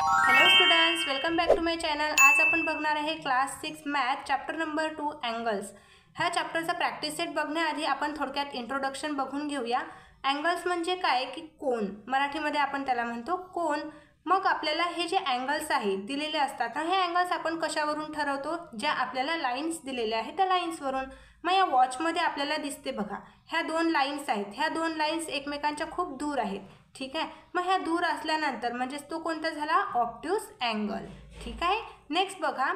Hello students, welcome back to my channel. आज आपण बघणार आहे class 6 math chapter number 2 angles. ह्या चॅप्टरचा प्रॅक्टिस सेट बघण्याआधी आपण थोडक्यात इंट्रोडक्शन बघून घेऊया। अँगल्स म्हणजे काय की कोन, मराठीमध्ये आपण त्याला म्हणतो कोन। मग आपल्याला हे जे अँगल्स आहेत दिलेले असतात ना, हे अँगल्स आपण कशावरून ठरवतो? ज्या आपल्याला लाईन्स दिलेल्या आहेत त्या लाईन्सवरून। मग या वॉचमध्ये आपल्याला दिसते बघा, ह्या दोन लाईन्स आहेत, ह्या दोन लाईन्स एकमेकांच्या खूप दूर आहेत, ठीक आहे। मग ह्या दूर असल्यानंतर म्हणजे तो कोणता झाला? ऑब्ट्यूस अँगल, ठीक आहे। नेक्स्ट बघा,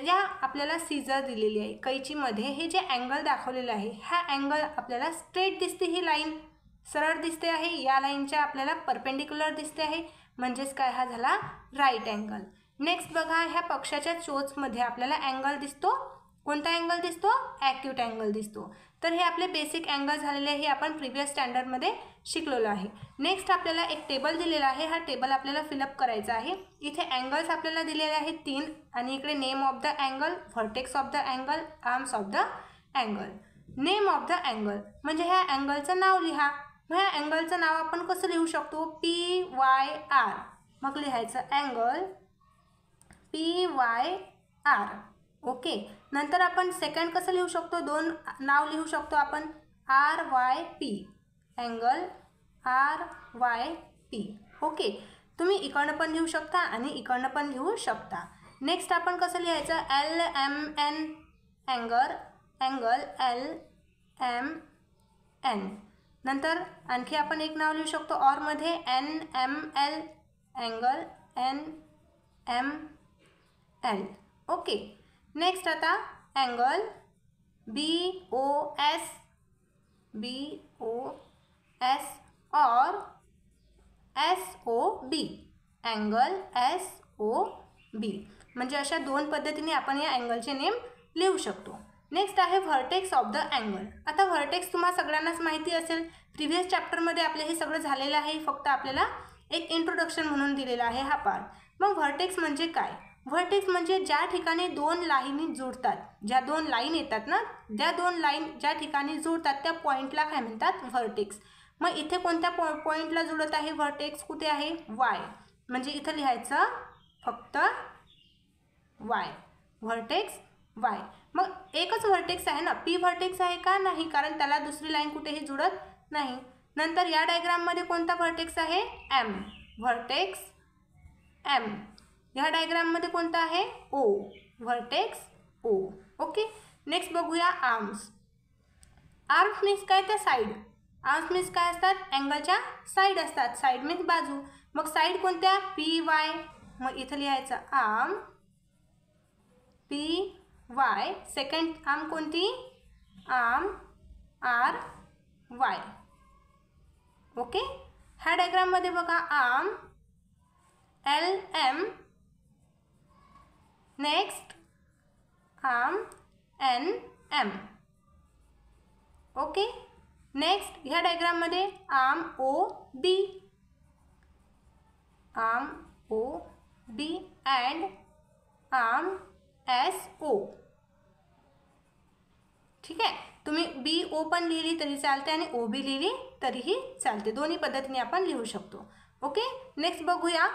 या आपल्याला सीझर दिलेली आहे, कैचीमध्ये हे जे अँगल दाखवलेलं आहे, हा अँगल आपल्याला स्ट्रेट दिसते, ही लाईन सरळ दिसते आहे, या लाईनच्या आपल्याला परपेंडिक्युलर दिसते आहे, म्हणजेच काय हा झाला राईट अँगल। नेक्स्ट बघा, ह्या पक्षाच्या चोचमध्ये आपल्याला अँगल दिसतो, कोणता अँगल दिसतो? ॲक्यूट अँगल दिसतो। तर हे आपले बेसिक अँगल झालेले हे आपण प्रिव्हियस स्टँडर्डमध्ये शिकलेलो आहे। नेक्स्ट आपल्याला एक टेबल दिलेला आहे, हा टेबल आपल्याला फिलअप करायचा आहे। इथे अँगल्स आपल्याला दिलेले आहेत 3 आणि इकडे name of the angle, vertex of the angle, arms of the angle. Name of the angle म्हणजे ह्या अँगलचं नाव लिहा। मग ह्या अँगलचं नाव आपण कसं लिहू शकतो? PYR। मग लिहायचं अँगल PYR, ओके। नंतर आपण सेकंड कसं लिहू शकतो? दोन नाव लिहू शकतो आपण, RYP, अँगल RYP, ओके। तुम्ही इकडनं पण लिहू शकता आणि इकडनं पण लिहू शकता। नेक्स्ट आपण कसं लिहायचं? LMN, angle LMN। नंतर आणखी आपण एक नाव लिहू शकतो ऑरमध्ये, NML, angle NML, okay. Next आता अँगल BOS और SOB, अँगल SOB। म्हणजे अशा दोन पद्धतीने आपण या अँगलचे नेम लिहू शकतो। नेक्स्ट आहे व्हर्टेक्स ऑफ द अँगल। आता व्हर्टेक्स तुम्हा सगळ्यांनाच माहिती असेल, प्रिव्हियस चॅप्टरमध्ये आपले हे सगळं झालेलं आहे, फक्त आपल्याला एक इंट्रोडक्शन म्हणून दिलेला आहे हा पार्ट। मग व्हर्टेक्स म्हणजे काय? व्हर्टेक्स म्हणजे ज्या ठिकाणी दोन लाईनी जुळतात, ज्या दोन लाईन येतात ना, त्या दोन लाईन ज्या ठिकाणी जुळतात त्या पॉईंटला काय म्हणतात? व्हर्टेक्स। मग इथे कोणत्या पॉईंटला जुळत आहे व्हर्टेक्स? कुठे आहे? Y, म्हणजे इथं लिहायचं फक्त Y, व्हर्टेक्स Y। मग एकच व्हर्टेक्स आहे ना, P व्हर्टेक्स आहे का? नाही, कारण त्याला दुसरी लाईन कुठेही जुळत नाही। नंतर या डायग्राममध्ये कोणता व्हर्टेक्स आहे? M, vertex M। या डायग्राममध्ये कोणता आहे? O, vertex O, okay. Next बघूया आर्म्स। आर्म्स मीन्स काय? त्या साईड। आर्म्स मीन्स काय असतात? अँगलच्या साईड असतात, साईड मीन्स बाजू। मग साईड कोणत्या? PY, मग इथं लिहायचं आर्म PY। सेकंड आर्म कोणती? Arm RY, okay. ह्या डायग्राममध्ये बघा arm LM, next arm NM, okay. Next ह्या डायग्राममध्ये arm OB and arm SO, ठीक आहे। तुम्ही BO पण लिहिली तरी चालते आणि OB लिहिली तरीही चालते, दोन्ही पद्धतीने आपण लिहू शकतो, ओके। नेक्स्ट बघूया,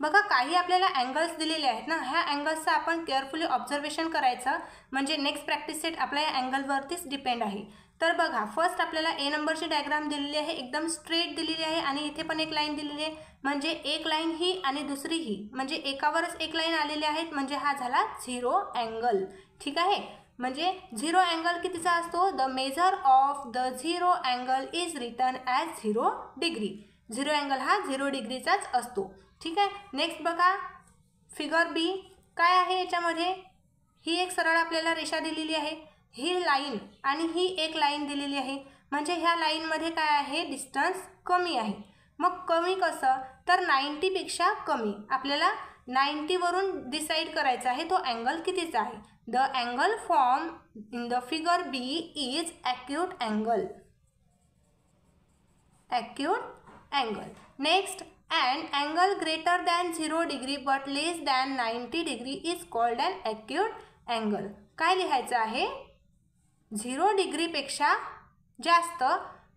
बघा काही आपल्याला अँगल्स दिलेले आहेत ना, ह्या अँगल्सचं आपण केअरफुली ऑब्झर्वेशन करायचं, म्हणजे नेक्स्ट प्रॅक्टिस सेट आपल्या या अँगलवरतीच डिपेंड आहे। तर बघा, फर्स्ट आपल्याला A नंबरची डायग्राम दिलेली आहे, एकदम स्ट्रेट दिलेली आहे आणि इथे पण एक लाईन दिलेली आहे, म्हणजे एक लाईन ही आणि दुसरी ही, म्हणजे एकावरच एक लाईन आलेली आहेत, म्हणजे हा झाला 0 अँगल, ठीक आहे। म्हणजे 0 अँगल कितीचा असतो? The measure of the 0 angle is written as 0 degree. 0 angle हा 0 डिग्रीचाच असतो, ठीक आहे। नेक्स्ट बघा फिगर B, काय आहे याच्यामध्ये? ही एक सरळ आपल्याला रेषा दिलेली आहे, ही लाईन आणि ही एक लाईन दिलेली आहे, म्हणजे ह्या लाईनमध्ये काय आहे? डिस्टन्स कमी आहे। मग कमी कसं? तर 90 पेक्षा कमी। आपल्याला 90 वरून डिसाईड करायचा आहे तो अँगल कितीचा आहे। The angle form in the figure B is acute angle, acute angle. Next, an angle greater than 0 degree but less than 90 degree is called an acute angle। काय लिहायचं आहे? 0 डिग्रीपेक्षा जास्त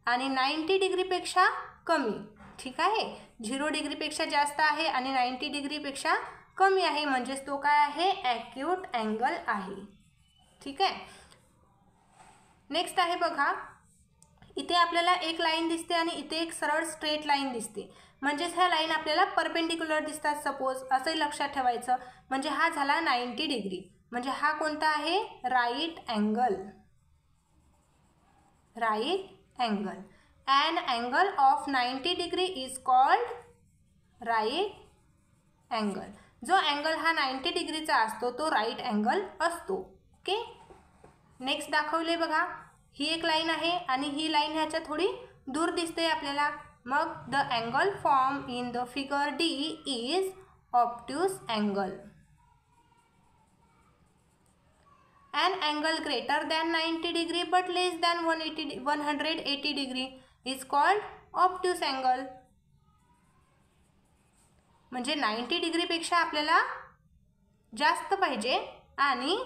आणि 90 डिग्रीपेक्षा कमी, ठीक आहे। 0 डिग्रीपेक्षा जास्त आहे आणि 90 डिग्रीपेक्षा कमी आहे, म्हणजेच तो काय आहे, ॲक्यूट अँगल आहे. ठीक आहे. नेक्स्ट आहे बघा, इथे आपल्याला एक लाईन दिसते आणि इथे एक सरळ स्ट्रेट लाईन दिसते, म्हणजेच ह्या लाईन आपल्याला परपेंडिक्युलर दिसतात. सपोज असंही लक्षात ठेवायचं, म्हणजे हा झाला 90 डिग्री, म्हणजे हा कोणता आहे, right angle. Right angle. An angle of 90 degree is called right angle. जो अँगल हा 90 डिग्रीचा असतो तो राईट अँगल असतो. ओके. नेक्स्ट दाखवले बघा, ही एक लाईन आहे आणि ही लाईन ह्याच्या थोडी दूर दिसते आपल्याला. मग the angle form in the figure D is obtuse angle. An angle greater than 90 degree but less than 180 degree is called obtuse angle. म्हणजे 90 डिग्रीपेक्षा आपल्याला जास्त पाहिजे आणि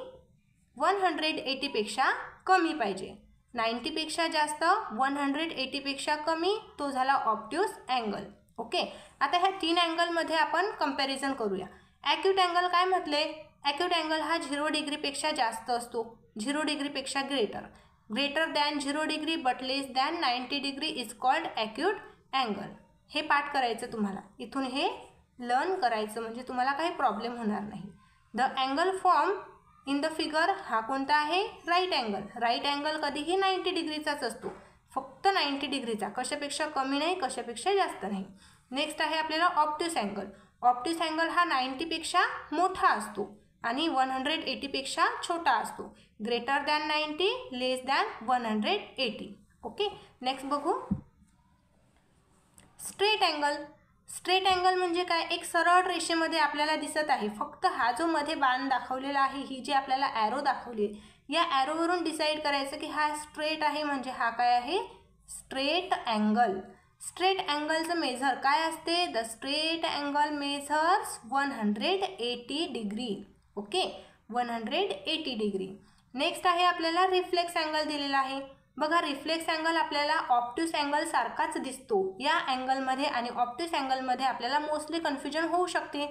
180 पेक्षा कमी पाहिजे. 90 पेक्षा जास्त, 180 पेक्षा कमी, तो झाला ऑब्ट्यूस अँगल. ओके. आता ह्या 3 अँगलमध्ये आपण कंपॅरिझन करूया. ॲक्यूट अँगल काय म्हटले, ॲक्यूट अँगल हा 0 डिग्रीपेक्षा जास्त असतो, 0 डिग्रीपेक्षा greater than 0 degree but less than 90 degree is called acute angle. हे पाठ करायचं तुम्हाला, इथून हे लर्न करायचं, म्हणजे तुम्हाला काही प्रॉब्लेम होणार नाही. The angle form in the figure हा कोणता आहे, राईट अँगल. राईट अँगल कधीही 90 डिग्रीचाच असतो, फक्त 90 डिग्रीचा, कशापेक्षा कमी नाही, कशापेक्षा जास्त नाही. नेक्स्ट आहे आपल्याला ऑब्ट्यूस अँगल. ऑब्ट्यूस अँगल हा 90पेक्षा मोठा असतो आणि 180 पेक्षा छोटा असतो. ग्रेटर दॅन 90, लेस दॅन 180. ओके. नेक्स्ट बघू, स्ट्रेट अँगल. स्ट्रेट अँगल म्हणजे काय, एक सरळ रेषेमध्ये आपल्याला दिसत आहे, फक्त हा जो मध्ये बाण दाखवलेला आहे, ही जी आपल्याला ॲरो दाखवली, या ॲरोवरून डिसाईड करायचं की हा स्ट्रेट आहे, म्हणजे हा काय आहे, स्ट्रेट अँगल. स्ट्रेट अँगलचं मेजर काय असते, the straight angle measures 180 degree. Okay. 180 degree. Next आहे आपल्याला रिफ्लेक्स अँगल दिलेला आहे. बघा, रिफ्लेक्स अँगल आपल्याला ऑब्ट्यूस अँगल सारखाच दिसतो या अँगलमध्ये आणि ऑब्ट्यूस अँगलमध्ये आपल्याला मोस्टली कन्फ्युजन होऊ शकते,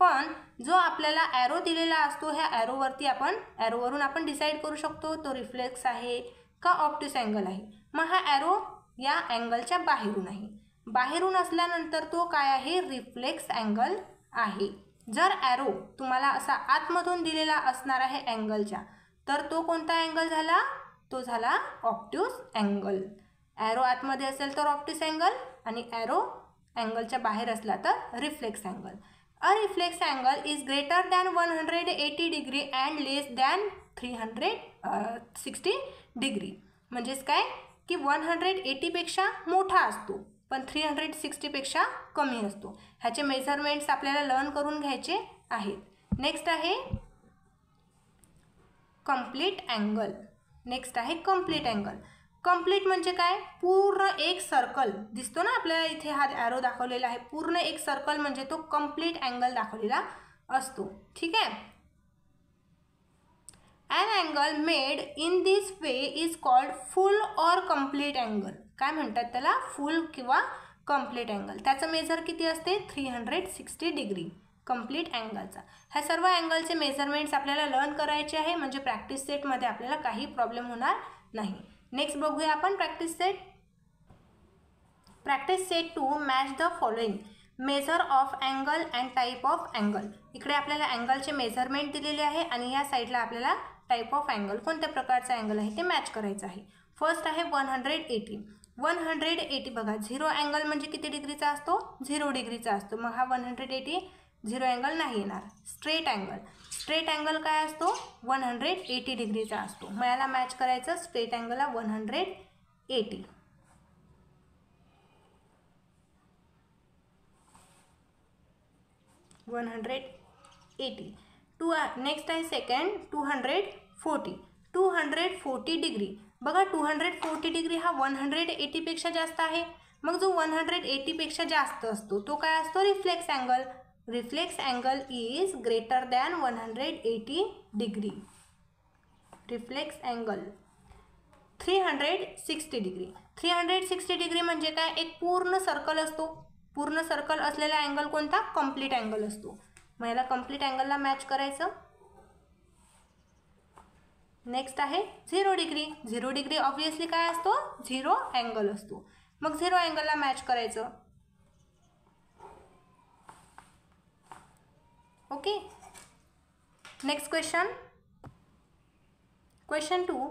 पण जो आपल्याला ॲरो दिलेला असतो ह्या ॲरोवरून आपण डिसाईड करू शकतो तो रिफ्लेक्स आहे का ऑब्ट्यूस अँगल आहे. मग हा ॲरो या अँगलच्या बाहेरून आहे, बाहेरून असल्यानंतर तो काय आहे, रिफ्लेक्स अँगल आहे. जर ॲरो तुम्हाला असा आतमधून दिलेला असणार आहे अँगलच्या, तर तो कोणता अँगल झाला, तो झाला ऑब्ट्यूस अँगल. ॲरो आतमध्ये असेल तर ऑब्ट्यूस अँगल आणि ॲरो अँगलच्या बाहेर असला तर reflex angle. A reflex angle is greater than 180 degree and less than 360 degree. म्हणजेच काय की 180पेक्षा मोठा असतो पण 360पेक्षा कमी असतो. ह्याचे मेजरमेंट्स आपल्याला लर्न करून घ्यायचे आहेत. नेक्स्ट आहे कंप्लीट अँगल. नेक्स्ट आहे कंप्लीट अँगल. कंप्लीट म्हणजे काय, पूर्ण एक सर्कल दिसतो ना आपल्याला, इथे हा ॲरो दाखवलेला आहे, पूर्ण एक सर्कल म्हणजे तो कंप्लीट अँगल दाखवलेला असतो. ठीक आहे. An angle made in this way is called full or complete angle. काय म्हणतात त्याला, फुल किंवा कंप्लीट अँगल. त्याचं मेजर किती असते, 360 डिग्री कंप्लीट अँगलचा. ह्या सर्व अँगलचे मेजरमेंट्स आपल्याला लर्न करायचे आहे, म्हणजे प्रॅक्टिस सेटमध्ये आपल्याला काही प्रॉब्लेम होणार नाही. नेक्स्ट बघूया आपण practice set. Practice set 2 match the following measure of angle and type of angle. इकडे आपल्याला अँगलचे मेजरमेंट दिलेले आहे आणि या साईडला आपल्याला टाईप ऑफ अँगल, कोणत्या प्रकारचा अँगल आहे ते मॅच करायचं आहे. फर्स्ट आहे 180. 180 बघा, 0 अँगल म्हणजे किती डिग्रीचा असतो, 0 डिग्रीचा असतो. मग हा 180 0 अँगल नाही येणार. Straight angle. स्ट्रेट अँगल काय असतो, 180 डिग्रीचा असतो. मग याला मॅच करायचं, स्ट्रेट अँगलला 180. नेक्स्ट आहे सेकंड 240. 240 डिग्री. बघा 240 डिग्री हा 180पेक्षा जास्त आहे. मग जो 180पेक्षा जास्त असतो तो काय असतो, reflex angle. Reflex angle is greater than 180 degree. Reflex angle 360 degree. 360 degree म्हणजे काय, एक पूर्ण सर्कल असतो. पूर्ण सर्कल असलेला अँगल कोणता? कंप्लीट अँगल असतो. मग याला कंप्लीट अँगलला मॅच करायचं. नेक्स्ट आहे 0 डिग्री. 0 डिग्री ऑब्वियसली काय असतो? 0 अँगल असतो. मग 0 अँगलला मॅच करायचं. Okay. Next question 2.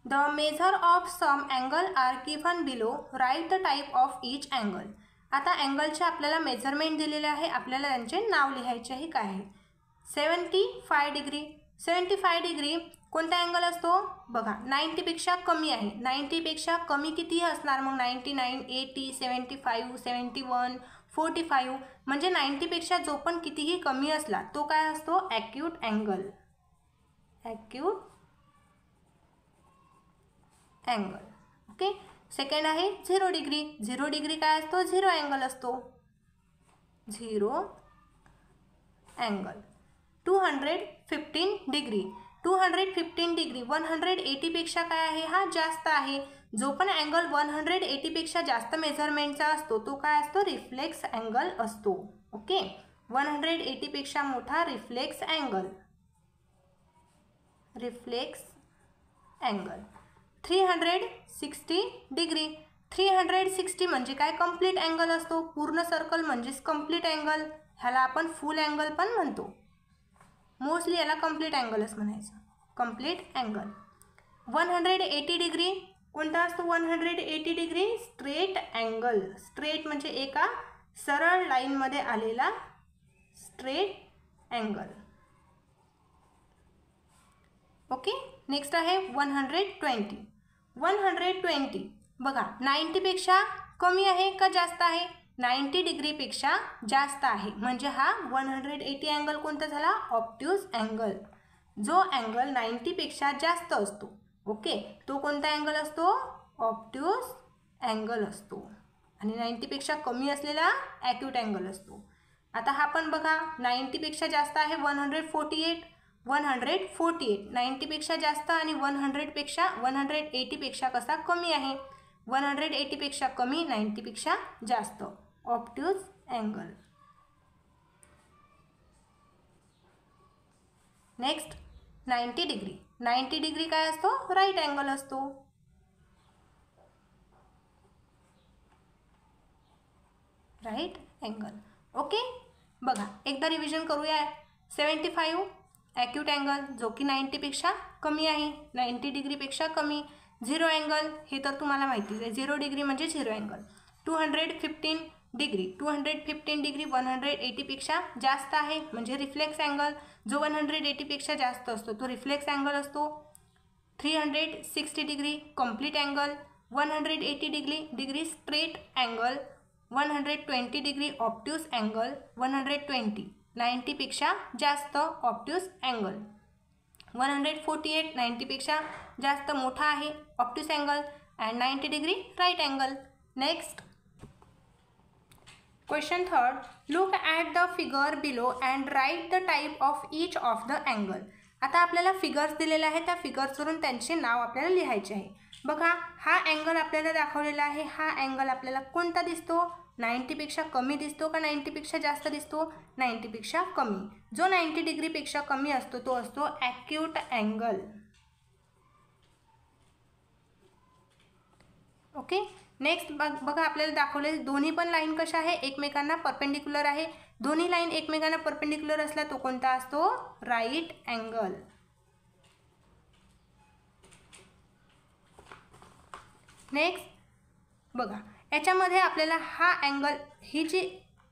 The measure of some angle are given below. Write the type of each angle. आता अँगलचे आपल्याला मेजरमेंट दिलेले आहे, आपल्याला त्यांचे नाव लिहायचे आहे. काय आहे? 75 डिग्री. 75 डिग्री कोणता अँगल असतो? बघा 90 पेक्षा कमी आहे. 90 पेक्षा कमी किती असणार मग? 99, 80, 75, 71, 45. म्हणजे 90 पेक्षा जो पण कितीही कमी असला तो काय असतो? Acute angle. Acute angle. Okay. Second आहे 0 डिग्री. 0 डिग्री काय असतो? 0 अँगल असतो. 0 अँगल. 215 डिग्री. 215 डिग्री 180 पेक्षा काय आहे? हा जास्त आहे. जो पण अँगल 180 पेक्षा जास्त मेजरमेंटचा असतो तो काय असतो? रिफ्लेक्स अँगल असतो. ओके. 180 पेक्षा मोठा reflex angle. Reflex angle. 360 degree. 360 म्हणजे काय? कंप्लीट अँगल असतो. पूर्ण सर्कल म्हणजेच कंप्लीट अँगल. ह्याला आपण फुल अँगल पण म्हणतो. मोस्टली याला कंप्लीट अँगलच म्हणायचं. Complete angle. 180 डिग्री कोणता असतो? 180 डिग्री स्ट्रेट अँगल. स्ट्रेट म्हणजे एका सरळ लाईनमध्ये आलेला स्ट्रेट अँगल. ओके. नेक्स्ट आहे 120. 120 बघा 90 पेक्षा कमी आहे का जास्त आहे? 90 डिग्रीपेक्षा जास्त आहे. म्हणजे हा 180 अँगल कोणता झाला? Obtuse angle. जो अँगल 90 पेक्षा जास्त असतो, ओके, तो कोणता अँगल असतो? ऑब्ट्यूज अँगल असतो. आणि 90 पेक्षा कमी असलेला ॲक्यूट अँगल असतो. आता हा पण बघा 90 पेक्षा जास्त आहे 148. 148 90 पेक्षा जास्त आणि 180 पेक्षा कसा कमी आहे? 180 पेक्षा कमी, 90 पेक्षा जास्त. Obtuse angle. Next 90 degree. 90 degree काय असतो? राईट अँगल असतो. Right angle. ओके. बघा एकदा रिव्हिजन करूया. 75 ॲक्यूट अँगल जो की 90 पेक्षा कमी आहे. 90 डिग्रीपेक्षा कमी. 0 अँगल हे तर तुम्हाला माहितीच आहे. 0 डिग्री म्हणजे 0 अँगल. 215 डिग्री. 215 डिग्री 180 पेक्षा जास्त आहे म्हणजे रिफ्लेक्स अँगल. जो 180 पेक्षा जास्त असतो तो रिफ्लेक्स अँगल असतो. 360 degree complete angle. 180 degree straight angle. 120 degree obtuse angle. 120 90 पेक्षा जास्त ऑब्ट्यूज अँगल. 148 90 पेक्षा जास्त मोठा आहे obtuse angle. And 90 degree right angle. Next question 3. Look at the figure below and write the type of each of the angle. आता आपल्याला figures दिलेले आहेत, त्या फिगर्सवरून त्यांचे नाव आपल्याला लिहायचे आहे. बघा हा अँगल आपल्याला दाखवलेला आहे. हा अँगल आपल्याला कोणता दिसतो? 90 पेक्षा कमी दिसतो का 90 पेक्षा जास्त दिसतो? 90 पेक्षा कमी. जो 90 डिग्रीपेक्षा कमी असतो तो असतो ॲक्यूट अँगल. ओके. नेक्स्ट बघा आपल्याला दाखवले दोन्ही पण लाईन कशा आहे? एकमेकांना परपेंडिक्युलर आहे. दोन्ही लाईन एकमेकांना परपेंडिक्युलर असला तो कोणता असतो? Right angle. नेक्स्ट बघा याच्यामध्ये आपल्याला हा अँगल, ही जी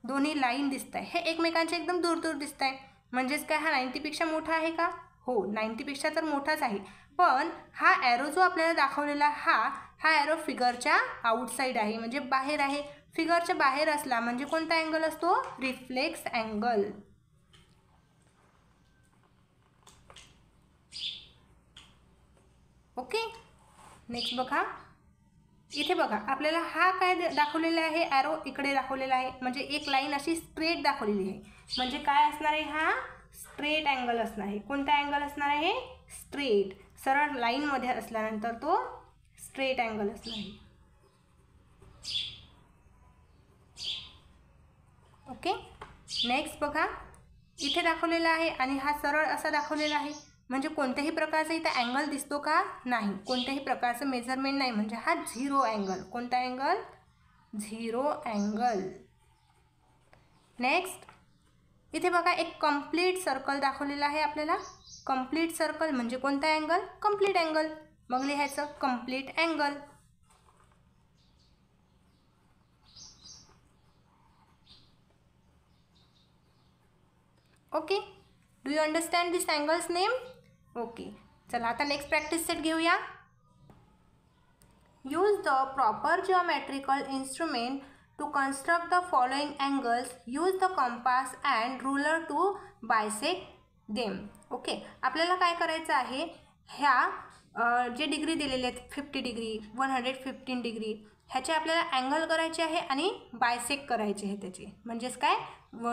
दोन्ही लाईन दिसत आहे हे एकमेकांचे एकदम दूर दूर दिसत आहे. म्हणजेच काय हा 90 पेक्षा मोठा आहे का? हो 90 पेक्षा तर मोठाच आहे. पण हा ॲरो जो आपल्याला दाखवलेला हा ॲरो फिगरच्या आउटसाईड आहे म्हणजे बाहेर आहे. फिगरच्या बाहेर असला म्हणजे कोणता अँगल असतो? Reflex angle. ओके. नेक्स्ट बघा इथे बघा आपल्याला हा काय दाखवलेला आहे? ॲरो इकडे दाखवलेला आहे म्हणजे एक लाईन अशी स्ट्रेट दाखवलेली आहे. म्हणजे काय असणार आहे? हा स्ट्रेट अँगल असणार आहे. कोणता अँगल असणार आहे? स्ट्रेट. सरळ लाईनमध्ये असल्यानंतर तो स्ट्रेट अँगल असणार आहे. ओके, नेक्स्ट बघा, इथे दाखवलेला आहे आणि हा सरळ असा दाखवलेला आहे, म्हणजे कोणत्याही प्रकारचा इथे अँगल दिसतो का? नाही, कोणत्याही प्रकारचं मेजरमेंट नाही, म्हणजे हा 0 अँगल. कोणता अँगल? 0 अँगल. नेक्स्ट इथे बघा एक कंप्लीट सर्कल दाखवलेला आहे आपल्याला. कंप्लीट सर्कल म्हणजे कोणता अँगल? Complete angle. मग लिहायचं complete angle. Okay, do you understand this angles name? Okay, चला आता नेक्स्ट प्रॅक्टिस सेट घेऊया. Use the proper geometrical instrument to construct the following angles. Use the compass and ruler to bisect them. Okay, आपल्याला काय करायचं आहे, ह्या जे degree दिलेले आहेत 50 डिग्री 115 डिग्री ह्याचे आपल्याला अँगल करायचे आहे आणि बायसेक्ट करायचे आहे त्याचे, म्हणजेच काय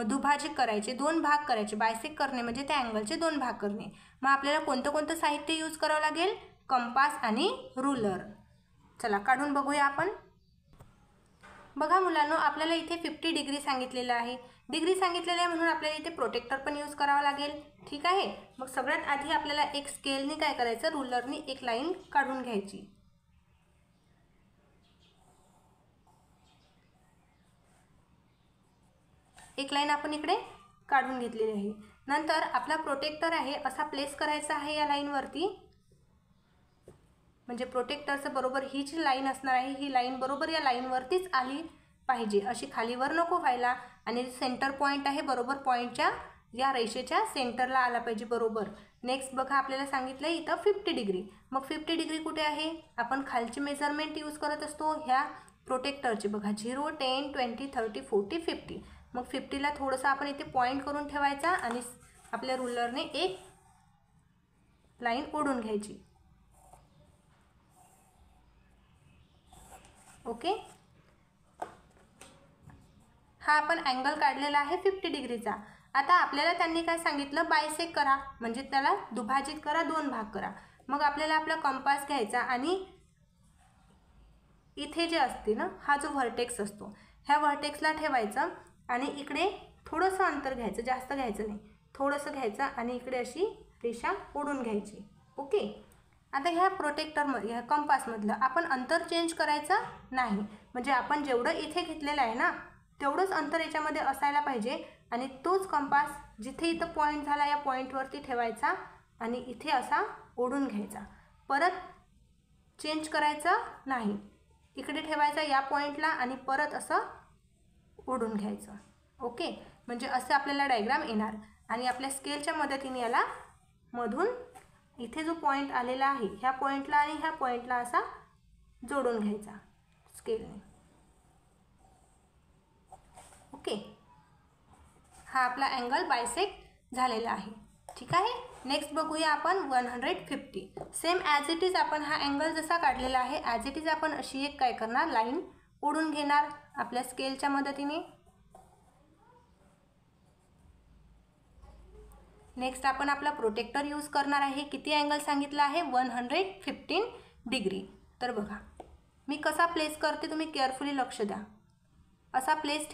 दुभाजक करायचे, 2 भाग करायचे. बायसेक्ट करणे म्हणजे त्या अँगलचे 2 भाग करणे. मग आपल्याला कोणतं कोणतं साहित्य यूज करावं लागेल? कंपास आणि रुलर. चला काढून बघूया आपण. बघा मुलांनो, आपल्याला इथे 50 डिग्री सांगितलेलं आहे. डिग्री सांगितलेलं आहे म्हणून आपल्याला इथे प्रोटेक्टर पण यूज करावा लागेल. ठीक आहे, मग सगळ्यात आधी आपल्याला एक स्केलनी काय करायचं, रुलरनी एक लाईन काढून घ्यायची. एक लाईन आपण इकडे काढून घेतलेली आहे. नंतर आपला प्रोटेक्टर आहे असा प्लेस करायचा आहे या लाईनवरती. म्हणजे प्रोटेक्टरचं बरोबर ही जी लाईन असणार आहे ही लाईन बरोबर या लाईनवरतीच आली पाहिजे, अशी खालीवर नको व्हायला. आणि सेंटर पॉईंट आहे बरोबर पॉईंटच्या या रेषेच्या सेंटरला आला पाहिजे बरोबर. नेक्स्ट बघा आपल्याला सांगितलं आहे इथं 50 डिग्री. मग 50 डिग्री कुठे आहे? आपण खालची मेजरमेंट यूज करत असतो ह्या प्रोटेक्टरचे. बघा 0 10 20 30 40 50. मग 50ला थोडंसं आपण इथे पॉईंट करून ठेवायचा आणि आपल्या रुलरने एक लाईन ओढून घ्यायची. ओके, हा आपण अँगल काढलेला आहे 50 डिग्रीचा. आता आपल्याला त्यांनी काय सांगितलं, बायसेक्ट करा, म्हणजे त्याला दुभाजित करा, 2 भाग करा. मग आपल्याला आपला कंपास घ्यायचा आणि इथे जे असते ना हा जो व्हर्टेक्स असतो ह्या व्हर्टेक्सला ठेवायचं आणि इकडे थोडंसं अंतर घ्यायचं, जास्त घ्यायचं नाही, थोडंसं घ्यायचं आणि इकडे अशी रेषा ओढून घ्यायची. ओके, आता ह्या प्रोटेक्टरमध्ये ह्या कंपासमधलं आपण अंतर चेंज करायचं नाही, म्हणजे आपण जेवढं इथे घेतलेलं आहे ना तेवढंच अंतर याच्यामध्ये असायला पाहिजे. आणि तोच कंपास जिथे इथं पॉईंट झाला या पॉईंटवरती ठेवायचा आणि इथे असा ओढून घ्यायचा. परत चेंज करायचं नाही, इकडे ठेवायचा या पॉईंटला आणि परत असं ओढून घ्यायचं. ओके, म्हणजे असं आपल्याला डायग्राम येणार. आणि आपल्या स्केलच्या मदतीने याला मधून इथे जो पॉईंट आलेला आहे ह्या पॉईंटला आणि ह्या पॉईंटला असा जोडून घ्यायचा स्केलने. ओके, हा आपला अँगल बायसेक्ट झालेला आहे. ठीक आहे, नेक्स्ट बघूया आपण 150. सेम ॲज इट इज आपण हा अँगल जसा काढलेला आहे ॲज इट इज आपण अशी एक काय करणार, लाईन ओढून घेणार आपल्या स्केलच्या मदतीने. नेक्स्ट आपण आपला प्रोटेक्टर यूज करणार आहे. किती अँगल सांगितला आहे? 115 डिग्री. तर बघा मी कसा प्लेस करते, तुम्ही केअरफुली लक्ष द्या. असा प्लेस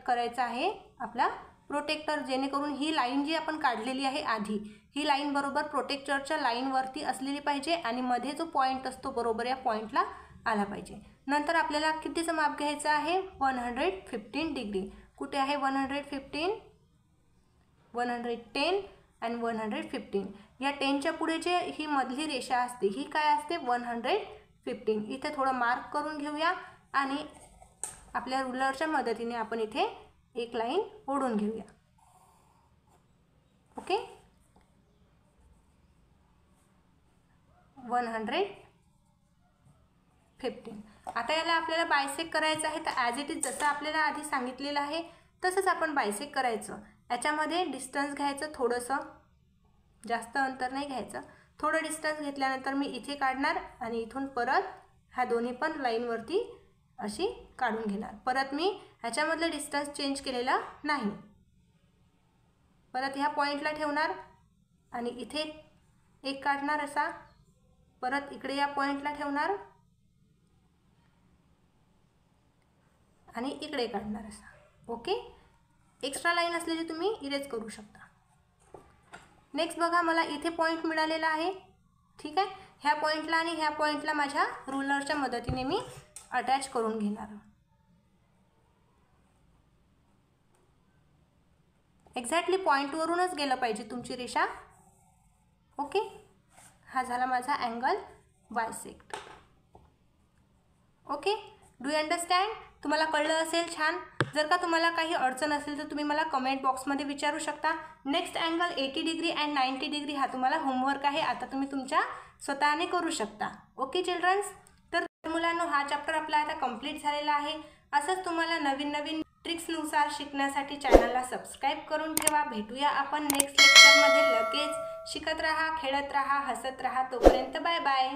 करायचा आहे आपला प्रोटेक्टर, जेणेकरून ही लाईन जी आपण काढलेली आहे आधी ही लाईन बरोबर प्रोटेक्टरच्या लाईनवरती असलेली पाहिजे आणि मध्ये जो पॉईंट असतो बरोबर या पॉईंटला आला पाहिजे. नंतर आपल्याला कितीचं माप घ्यायचं आहे? 115 डिग्री. कुठे आहे 115? 110 आणि 115. या 10च्या पुढे जे ही मधली रेषा असते ही काय असते? 115. इथे थोडं मार्क करून घेऊया आणि आपल्या रुलरच्या मदतीने आपण इथे एक लाईन ओढून घेऊया. ओके, 115. आता याला आपल्याला बायसेक्ट करायचं आहे. तर ॲज इट इज जसं आपल्याला आधी सांगितलेलं आहे तसंच आपण बायसेक्ट करायचं. याच्यामध्ये डिस्टन्स घ्यायचं, थोडंसं जास्त अंतर नाही घ्यायचं. थोडं डिस्टन्स घेतल्यानंतर मी इथे काढणार आणि इथून परत ह्या दोन्ही पण लाईनवरती अशी काढून घेणार. परत मी ह्याच्यामधलं डिस्टन्स चेंज केलेला नाही. परत ह्या पॉईंटला ठेवणार आणि इथे एक काढणार असा, परत इकडे या पॉईंटला ठेवणार आणि इकडे काढणार असा. ओके, एक्स्ट्रा लाईन असलेली तुम्ही इरेज करू शकता। नेक्स्ट बघा, मला इथे पॉईंट मिळालेला आहे, ठीक आहे। ह्या पॉईंटला आणि ह्या पॉईंटला माझ्या रुलरच्या मदतीने मी अटॅच करून घेणार। एक्झॅक्टली पॉईंटवरूनच गेलं पाहिजे तुमची रेषा, ओके। हा झाला माझा angle bisect, okay. Do you understand? तुम्हाला कळलं असेल, छान। जर का तुम्हाला काही अडचण असेल तर तुम्ही मला कमेंट बॉक्समध्ये विचारू शकता। Next angle 80 degree and 90 degree हा तुम्हाला होमवर्क आहे, आता तुम्ही तुमच्या स्वतःने करू शकता, ओके चिल्ड्रन्स। तर मुलांनो, हा चॅप्टर आपला आता कंप्लीट झालेला आहे। असंच तुम्हाला नवीन नवीन ट्रिक्सनुसार शिकण्यासाठी चॅनलला सबस्क्राईब करून ठेवा। भेटूया आपण नेक्स्ट लेक्चरमध्ये। लगेच शिकत राहा, खेळत राहा, हसत राहा। तोपर्यंत बाय बाय।